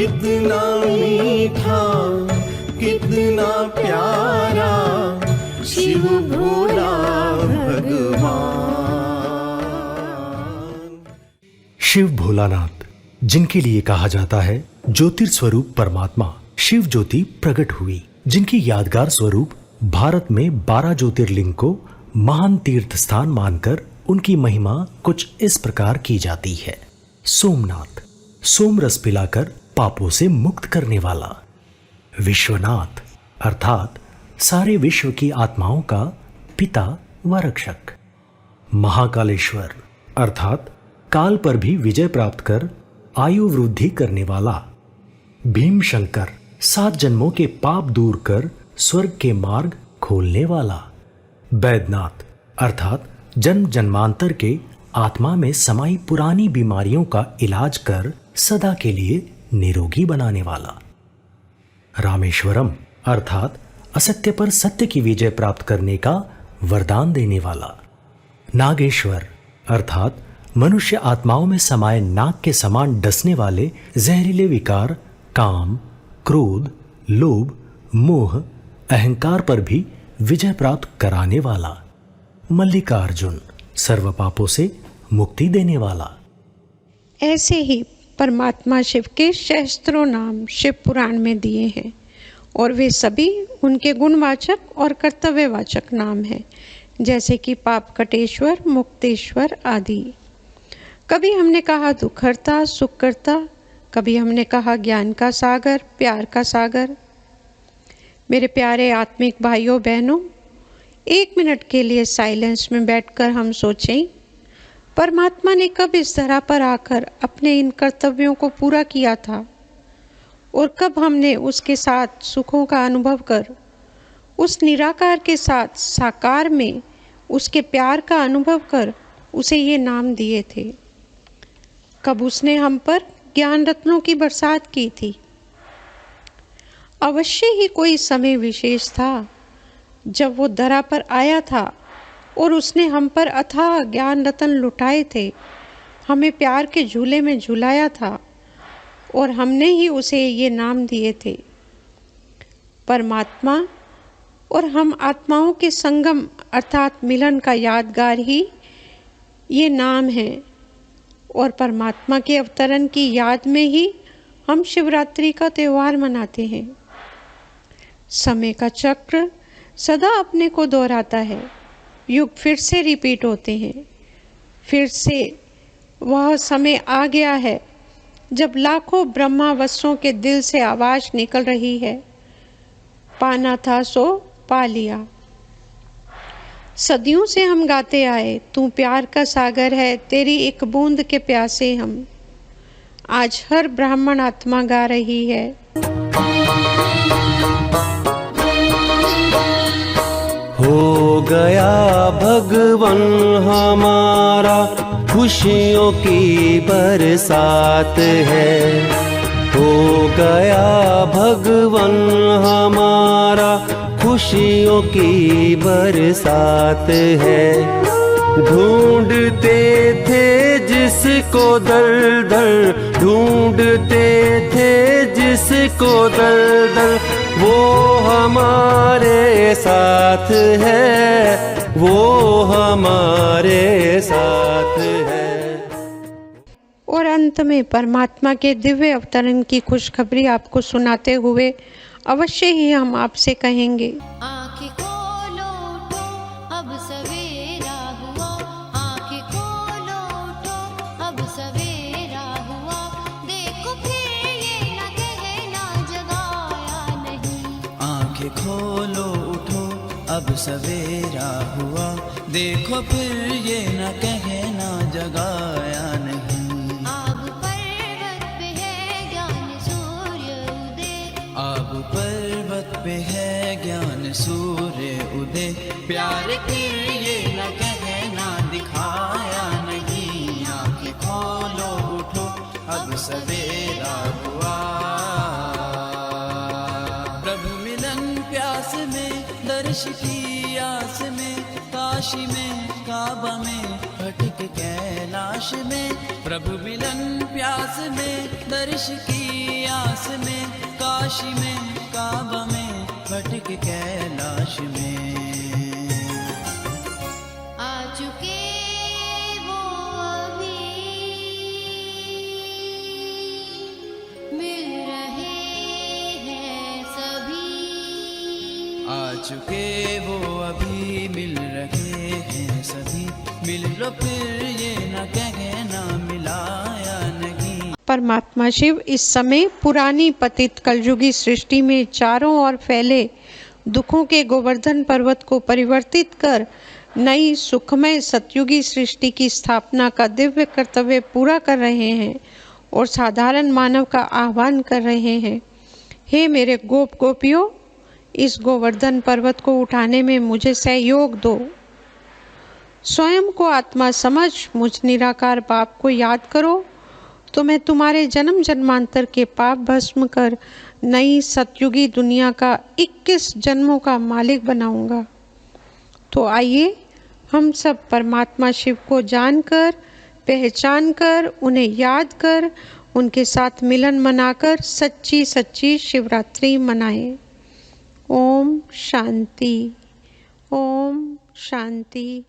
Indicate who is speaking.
Speaker 1: कितना मीठा कितना प्यारा शिव भोला भगवान।
Speaker 2: शिव भोलानाथ, जिनके लिए कहा जाता है ज्योतिर्स्वरूप परमात्मा, शिव ज्योति प्रकट हुई, जिनकी यादगार स्वरूप भारत में 12 ज्योतिर्लिंग को महान तीर्थ स्थान मानकर उनकी महिमा कुछ इस प्रकार की जाती है। सोमनाथ, सोम रस पिलाकर पापों से मुक्त करने वाला। विश्वनाथ अर्थात सारे विश्व की आत्माओं का पिता व रक्षक। महाकालेश्वर अर्थात काल पर भी विजय प्राप्त कर आयु वृद्धि करने वाला। भीमशंकर, 7 जन्मों के पाप दूर कर स्वर्ग के मार्ग खोलने वाला। वैद्यनाथ अर्थात जन्म जन्मांतर के आत्मा में समाई पुरानी बीमारियों का इलाज कर सदा के लिए निरोगी बनाने वाला। रामेश्वरम अर्थात असत्य पर सत्य की विजय प्राप्त करने का वरदान देने वाला। नागेश्वर अर्थात मनुष्य आत्माओं में समाये नाग के समान डसने वाले जहरीले विकार काम, क्रोध, लोभ, मोह, अहंकार पर भी विजय प्राप्त कराने वाला। मल्लिकार्जुन, सर्व पापों से मुक्ति देने वाला।
Speaker 3: ऐसे ही परमात्मा शिव के सहस्त्रों नाम शिव पुराण में दिए हैं और वे सभी उनके गुणवाचक और कर्तव्यवाचक नाम हैं, जैसे कि पापकटेश्वर, मुक्तेश्वर आदि। कभी हमने कहा दुखहर्ता, सुखकर्ता, कभी हमने कहा ज्ञान का सागर, प्यार का सागर। मेरे प्यारे आत्मिक भाइयों बहनों, 1 मिनट के लिए साइलेंस में बैठकर हम सोचें, परमात्मा ने कब इस धरा पर आकर अपने इन कर्तव्यों को पूरा किया था और कब हमने उसके साथ सुखों का अनुभव कर उस निराकार के साथ साकार में उसके प्यार का अनुभव कर उसे ये नाम दिए थे। कब उसने हम पर ज्ञान रत्नों की बरसात की थी। अवश्य ही कोई समय विशेष था जब वो धरा पर आया था और उसने हम पर अथाह ज्ञान रतन लुटाए थे, हमें प्यार के झूले में झुलाया था और हमने ही उसे ये नाम दिए थे। परमात्मा और हम आत्माओं के संगम अर्थात मिलन का यादगार ही ये नाम है और परमात्मा के अवतरण की याद में ही हम शिवरात्रि का त्यौहार मनाते हैं। समय का चक्र सदा अपने को दोहराता है, युग फिर से रिपीट होते हैं। फिर से वह समय आ गया है जब लाखों ब्रह्मावस्त्रों के दिल से आवाज निकल रही है, पाना था सो पा लिया। सदियों से हम गाते आए, तू प्यार का सागर है, तेरी एक बूंद के प्यासे हम। आज हर ब्राह्मण आत्मा गा रही है।
Speaker 1: हो गया भगवन हमारा, खुशियों की बरसात है। हो गया भगवन हमारा, खुशियों की बरसात है। ढूंढते थे जिसको दर दर, ढूंढते थे जिसको दर दर, वो हमारे साथ है, वो हमारे साथ है।
Speaker 3: और अंत में परमात्मा के दिव्य अवतरण की खुशखबरी आपको सुनाते हुए अवश्य ही हम आपसे कहेंगे,
Speaker 4: आँखें खोलो उठो, अब सवेरा हुआ। आँखें खोलो उठो, अब सवेरा हुआ। देखो फिर ये न कहना जगाया नहीं।
Speaker 5: आँखें खोलो उठो, अब सवेरा हुआ। देखो फिर ये न कहना जगाया नहीं।
Speaker 4: आब पर्वत पे है ज्ञान सूर्य उदय।
Speaker 5: आब पर्वत पे है ज्ञान सूर्य उदय। प्यार फिर ये न कहना दिखाया नहीं। आँखें खोलो उठो, अब सवेरा हुआ। प्रभु मिलन प्यास में, दर्श की आस में, काशी में काबा में भटक कैलाश में, प्रभु मिलन प्यास में, दर्श की आस में, काशी में काबा में, भटक कैलाश में।
Speaker 4: आ चुके वो अभी मिल रहे हैं सभी।
Speaker 5: आ चुके वो अभी मिल रहे हैं सभी, मिल लो फिर ये न कहना मिला या नहीं।
Speaker 3: परमात्मा शिव इस समय पुरानी पतित कलयुगी सृष्टि में चारों ओर फैले दुखों के गोवर्धन पर्वत को परिवर्तित कर नई सुखमय सतयुगी सृष्टि की स्थापना का दिव्य कर्तव्य पूरा कर रहे हैं और साधारण मानव का आह्वान कर रहे हैं। हे मेरे गोप गोपियों, इस गोवर्धन पर्वत को उठाने में मुझे सहयोग दो। स्वयं को आत्मा समझ मुझ निराकार बाप को याद करो तो मैं तुम्हारे जन्म जन्मांतर के पाप भस्म कर नई सतयुगी दुनिया का 21 जन्मों का मालिक बनाऊंगा। तो आइए हम सब परमात्मा शिव को जानकर, पहचान कर, उन्हें याद कर, उनके साथ मिलन मनाकर सच्ची सच्ची शिवरात्रि मनाएं। ओम शांति, ओम शांति।